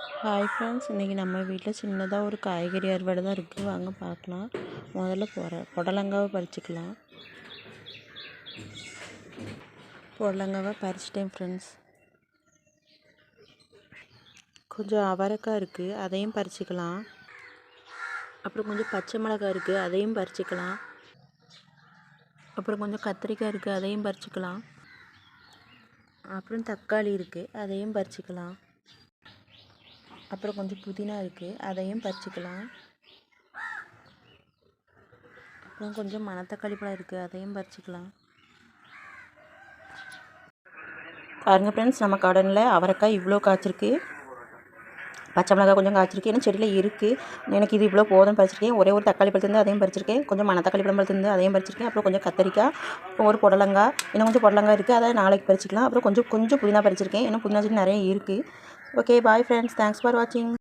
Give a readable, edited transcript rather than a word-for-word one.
Hi friends, இன்றைக்கி நம்ம வீட்டில் சின்னதாக ஒரு காய்கறி அறுவடை தான் இருக்குது. வாங்க பார்க்கலாம். முதல்ல புடலங்காவை பறிச்சுக்கலாம். புடலங்காவை பறிச்சிட்டேன் ஃப்ரெண்ட்ஸ். கொஞ்சம் அவரைக்காய் இருக்குது, அதையும் பறிச்சுக்கலாம். அப்புறம் கொஞ்சம் பச்சை மிளகாய் இருக்குது, அதையும் பறிச்சுக்கலாம். அப்புறம் கொஞ்சம் கத்திரிக்காய் இருக்குது, அதையும் பறிச்சுக்கலாம். அப்புறம் தக்காளி இருக்குது, அதையும் பறிச்சுக்கலாம். அப்புறம் கொஞ்சம் புதினா இருக்குது, அதையும் பறிச்சுக்கலாம். அப்புறம் கொஞ்சம் மணத்தக்காளி பழம் இருக்குது, அதையும் பறிச்சுக்கலாம். பாருங்கள் ஃப்ரெண்ட்ஸ், நம்ம கார்டனில் அவரைக்காய் இவ்வளோ காய்ச்சிருக்கு. பச்சை மிளகாய் கொஞ்சம் காய்ச்சிருக்கு, ஏன்னா செடியில் இருக்குது. எனக்கு இது இவ்வளோ போதும் பறிச்சிருக்கேன். ஒரே ஒரு தக்காளி பழத்துலேருந்து அதையும் பறிச்சிருக்கேன். கொஞ்சம் மணத்தக்காளி பழத்துலேருந்து அதையும் பறிச்சிருக்கேன். அப்புறம் கொஞ்சம் கத்திரிக்காய், அப்புறம் ஒரு புடலங்காய், இன்னும் கொஞ்சம் புடலங்காய் இருக்குது, அதை நாளைக்கு பறிச்சிக்கலாம். அப்புறம் கொஞ்சம் புதினா பறிச்சிருக்கேன். இன்னும் புதினா செடி நிறைய இருக்குது. Okay, bye friends, thanks for வாட்சிங்.